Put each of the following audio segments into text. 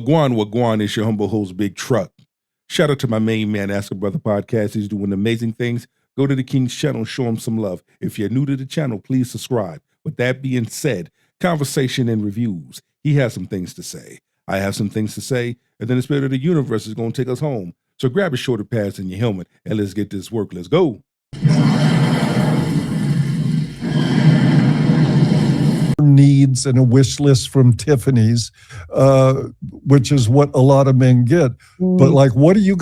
Wagwan is your humble host, Big Truck. Shout out to my main man, Ask a Brother Podcast. He's doing amazing things. Go to the King's channel, show him some love. If you're new to the channel, please subscribe. With that being said, conversation and reviews. He has some things to say. I have some things to say. And then the spirit of the universe is going to take us home. So grab your shoulder pads and your helmet, and let's get this work. Let's go. Needs and a wish list from Tiffany's, which is what a lot of men get. But like, what do you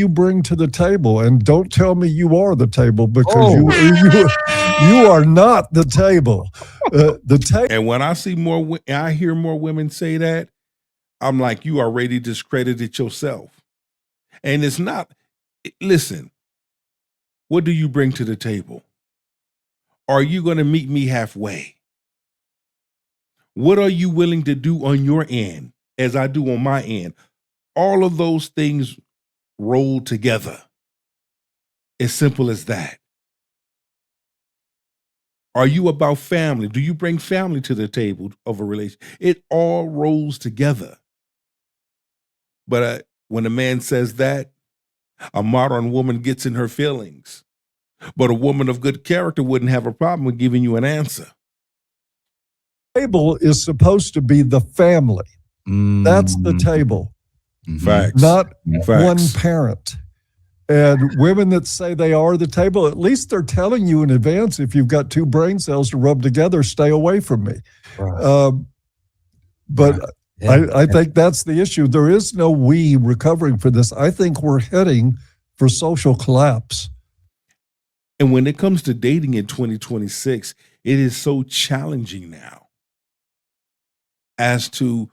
bring to the table? And don't tell me you are the table, because you are not the table. And when I hear more women say that, I'm like, you already discredited yourself. And it's not, listen, what do you bring to the table? Are you going to meet me halfway? What are you willing to do on your end as I do on my end? All of those things roll together. As simple as that. Are you about family? Do you bring family to the table of a relationship? It all rolls together. But when a man says that, a modern woman gets in her feelings. But a woman of good character wouldn't have a problem with giving you an answer. Table is supposed to be the family. That's the table. Facts. Not Facts. one parent. And women that say they are the table, at least they're telling you in advance, if you've got two brain cells to rub together, stay away from me. Right. But right. Yeah. I think that's the issue. There is no we recovering for this. I think we're heading for social collapse. And when it comes to dating in 2026, it is so challenging now as to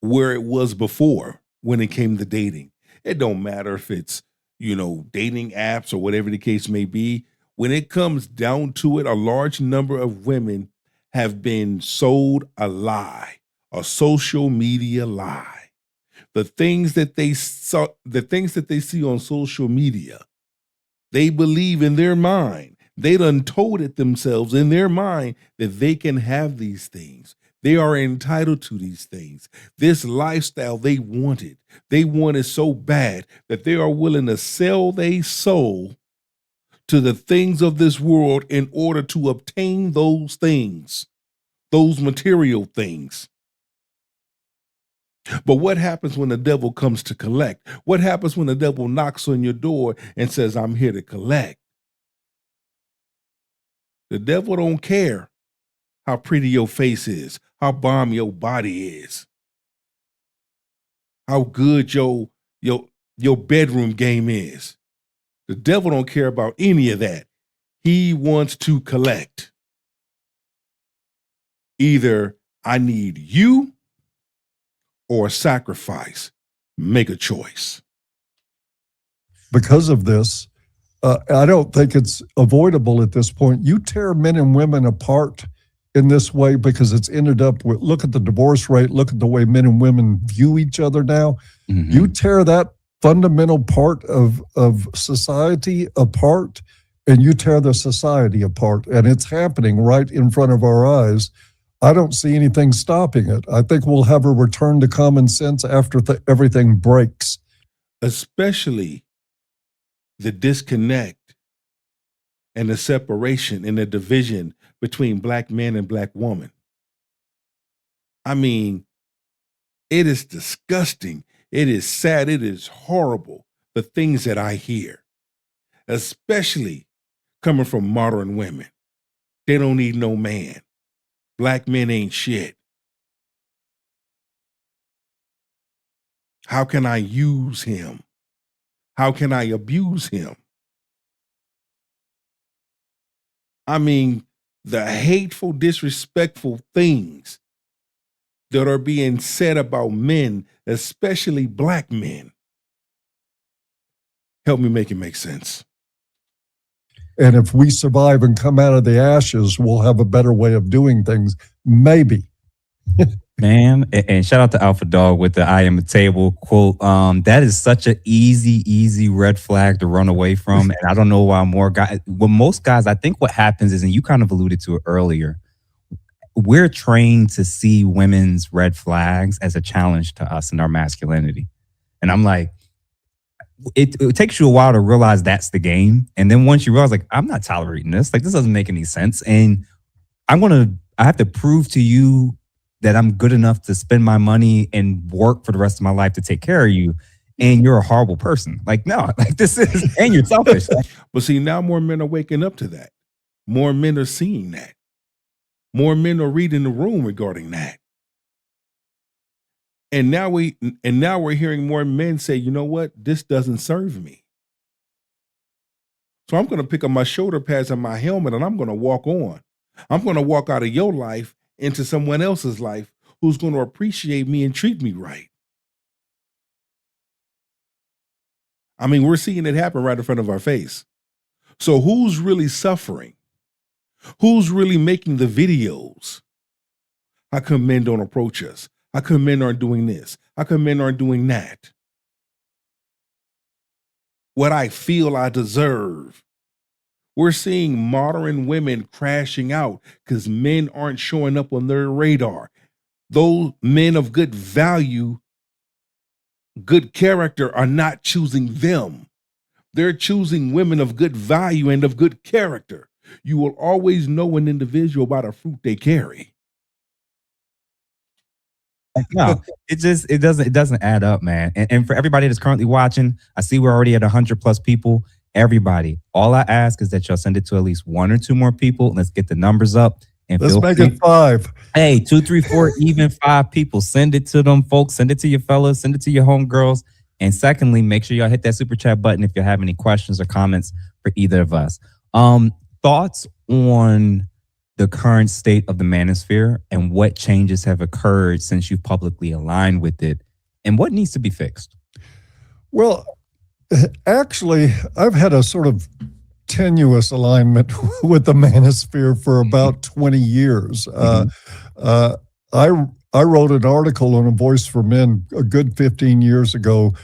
where it was before when it came to dating. It don't matter if it's, dating apps or whatever the case may be. When it comes down to it, a large number of women have been sold a lie, a social media lie. The things that they see on social media, they believe in their mind. They done told it themselves in their mind that they can have these things. They are entitled to these things. This lifestyle they wanted so bad that they are willing to sell their soul to the things of this world in order to obtain those things, those material things. But what happens when the devil comes to collect? What happens when the devil knocks on your door and says, I'm here to collect? The devil don't care how pretty your face is, how bomb your body is, how good your bedroom game is. The devil don't care about any of that. He wants to collect. Either I need you or sacrifice. Make a choice. Because of this, I don't think it's avoidable at this point. You tear men and women apart in this way because it's ended up with, look at the divorce rate, look at the way men and women view each other now. Mm-hmm. You tear that fundamental part of society apart, and you tear the society apart, and it's happening right in front of our eyes. I don't see anything stopping it. I think we'll have a return to common sense after everything breaks. Especially the disconnect and the separation and the division between black men and black women. I mean, it is disgusting. It is sad. It is horrible, the things that I hear, especially coming from modern women. They don't need no man. Black men ain't shit. How can I use him? How can I abuse him? I mean, the hateful, disrespectful things that are being said about men, especially black men. Help me make it make sense. And if we survive and come out of the ashes, we'll have a better way of doing things. Maybe. Man, and shout out to Alpha Dog with the I am a table quote. That is such an easy red flag to run away from. And I don't know why most guys, I think what happens is, and you kind of alluded to it earlier, we're trained to see women's red flags as a challenge to us and our masculinity. And I'm like, it takes you a while to realize that's the game. And then once you realize, like, I'm not tolerating this, like, this doesn't make any sense. And I have to prove to you that I'm good enough to spend my money and work for the rest of my life to take care of you. And you're a horrible person. Like, no, like and you're selfish. But see, now more men are waking up to that. More men are seeing that. More men are reading the room regarding that. And now we're hearing more men say, you know what? This doesn't serve me. So I'm going to pick up my shoulder pads and my helmet and I'm going to walk on. I'm going to walk out of your life into someone else's life who's going to appreciate me and treat me right. I mean, we're seeing it happen right in front of our face. So who's really suffering? Who's really making the videos? How come men don't approach us? How come men aren't doing this? How come men aren't doing that? What I feel I deserve. We're seeing modern women crashing out because men aren't showing up on their radar. Those men of good value, good character are not choosing them. They're choosing women of good value and of good character. You will always know an individual by the fruit they carry. No, it doesn't add up, man. And for everybody that's currently watching, I see we're already at 100+ people. Everybody, all I ask is that y'all send it to at least 1 or 2 more people. Let's get the numbers up. And let's make it 5. Hey, 2, 3, 4, even 5 people. Send it to them, folks. Send it to your fellas. Send it to your homegirls. And secondly, make sure y'all hit that super chat button if you have any questions or comments for either of us. Thoughts on the current state of the manosphere and what changes have occurred since you've publicly aligned with it, and what needs to be fixed? Well, actually, I've had a sort of tenuous alignment with the manosphere for about 20 years. I wrote an article on A Voice for Men a good 15 years ago,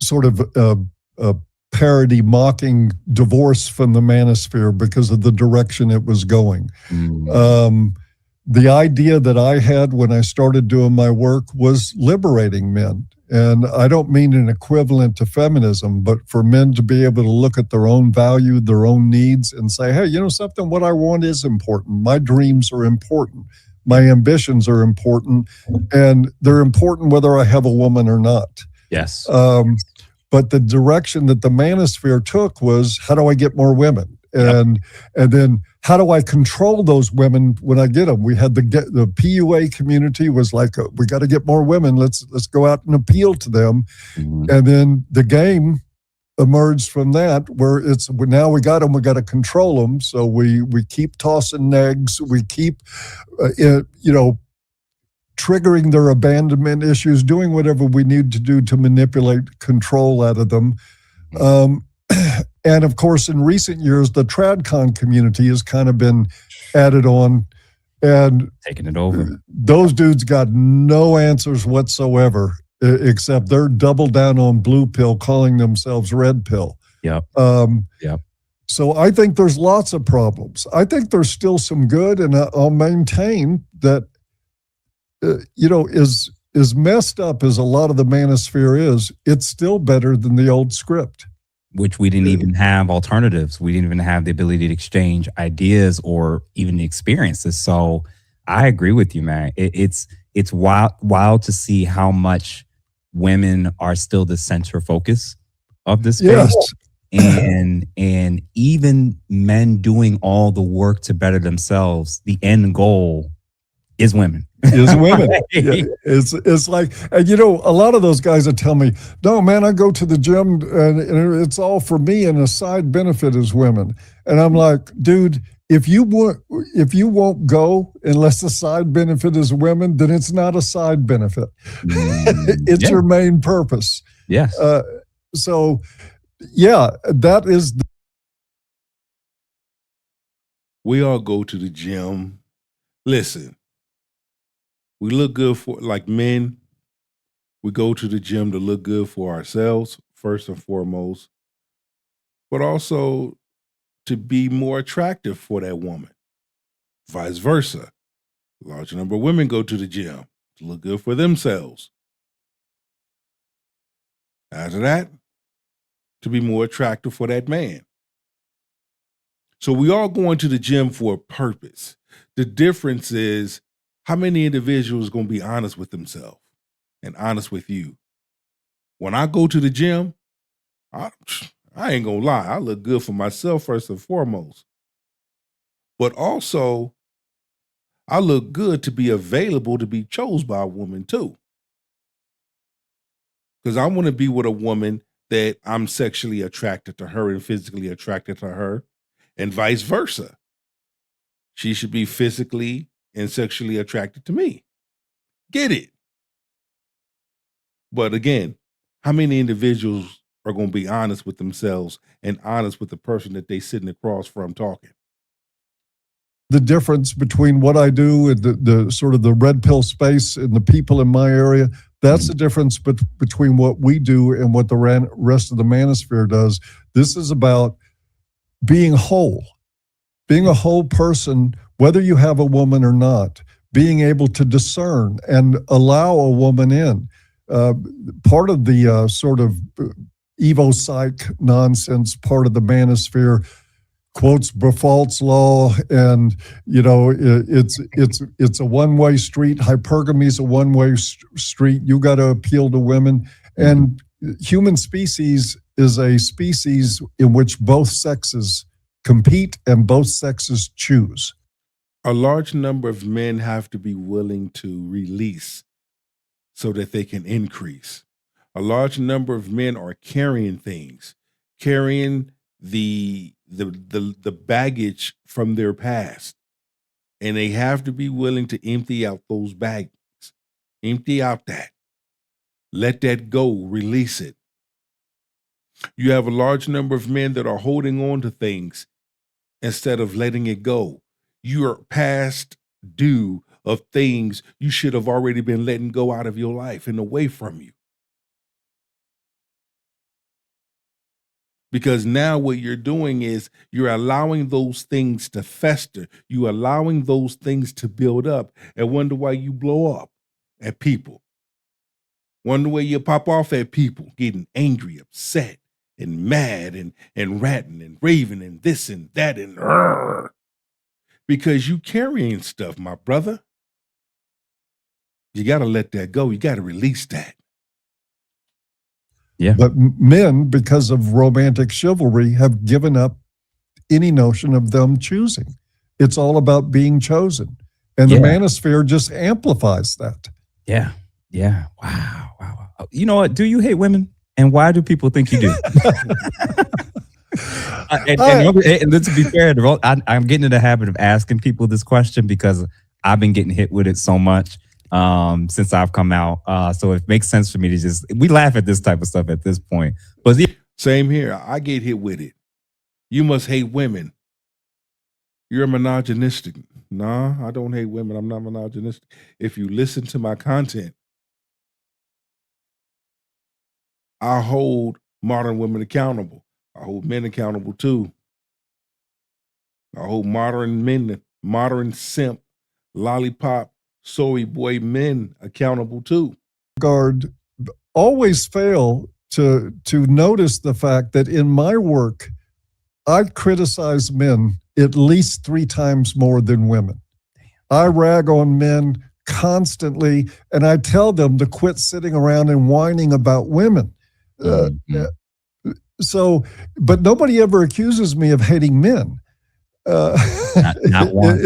sort of a parody mocking divorce from the manosphere because of the direction it was going. The idea that I had when I started doing my work was liberating men. And I don't mean an equivalent to feminism, but for men to be able to look at their own value, their own needs, and say, hey, you know something, what I want is important. My dreams are important. My ambitions are important. And they're important whether I have a woman or not. Yes. But the direction that the manosphere took was, how do I get more women? And then how do I control those women when I get them? We had the PUA community was like, we got to get more women. Let's go out and appeal to them. And then the game emerged from that, where it's now we got them, we got to control them. So we keep tossing eggs. We keep, triggering their abandonment issues, doing whatever we need to do to manipulate control out of them. And of course, in recent years, the TradCon community has kind of been added on and taking it over. Those dudes got no answers whatsoever, except they're double down on blue pill, calling themselves red pill. So I think there's lots of problems. I think there's still some good, and I'll maintain that, as messed up as a lot of the manosphere is, it's still better than the old script. Which we didn't even have alternatives. We didn't even have the ability to exchange ideas or even experiences. So I agree with you, man. It's wild to see how much women are still the center focus of this space. Yes. And even men doing all the work to better themselves, the end goal is women. Is women. Yeah, it's like, and a lot of those guys that tell me, no, man, I go to the gym and it's all for me, and a side benefit is women. And I'm like, dude, if you won't go unless the side benefit is women, then it's not a side benefit. It's your main purpose. Yes. So yeah, that is. We all go to the gym. Listen. We look good for, like men, we go to the gym to look good for ourselves, first and foremost, but also to be more attractive for that woman, vice versa. A large number of women go to the gym to look good for themselves. After that, to be more attractive for that man. So we all going to the gym for a purpose. The difference is how many individuals are going to be honest with themselves and honest with you. When I go to the gym, I ain't going to lie. I look good for myself first and foremost. But also, I look good to be available to be chosen by a woman too. Because I want to be with a woman that I'm sexually attracted to her and physically attracted to her, and vice versa. She should be physically and sexually attracted to me. Get it? But again, how many individuals are going to be honest with themselves and honest with the person that they sitting across from talking? The difference between what I do and the sort of the red pill space and the people in my area, that's the difference between what we do and what the rest of the manosphere does. This is about being whole, being a whole person, whether you have a woman or not, being able to discern and allow a woman in. Part of the sort of Evo psych nonsense part of the manosphere quotes Brefalt's law, and it's a one-way street. Hypergamy is a one-way street. You got to appeal to women, and human species is a species in which both sexes compete and both sexes choose. A large number of men have to be willing to release so that they can increase. A large number of men are carrying things, carrying the baggage from their past, and they have to be willing to empty out those bags, empty out that, let that go, release it. You have a large number of men that are holding on to things instead of letting it go. You are past due of things you should have already been letting go out of your life and away from you. Because now what you're doing is you're allowing those things to fester. You're allowing those things to build up and wonder why you blow up at people. Wonder why you pop off at people, getting angry, upset, and mad, and ranting, and raving, and this and that, and because you carrying stuff, my brother. You got to let that go. You got to release that. Yeah. But men, because of romantic chivalry, have given up any notion of them choosing. It's all about being chosen. And the manosphere just amplifies that. Yeah. Yeah. Wow. You know what? Do you hate women? And why do people think you do? And to be fair, I'm getting in the habit of asking people this question because I've been getting hit with it so much since I've come out. So it makes sense for me to we laugh at this type of stuff at this point. But same here. I get hit with it. You must hate women. You're misogynistic. Nah, I don't hate women. I'm not misogynistic. If you listen to my content, I hold modern women accountable. I hold men accountable too. I hold modern men, modern simp, lollipop, soy boy men accountable too. Guard always fail to notice the fact that in my work, I criticize men at least 3 times more than women. I rag on men constantly, and I tell them to quit sitting around and whining about women. But nobody ever accuses me of hating men. Not one.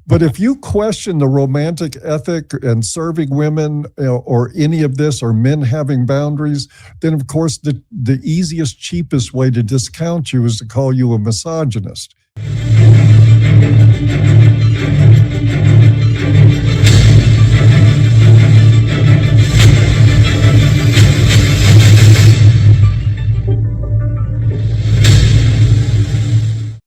But if you question the romantic ethic and serving women, or any of this, or men having boundaries, then of course the easiest, cheapest way to discount you is to call you a misogynist.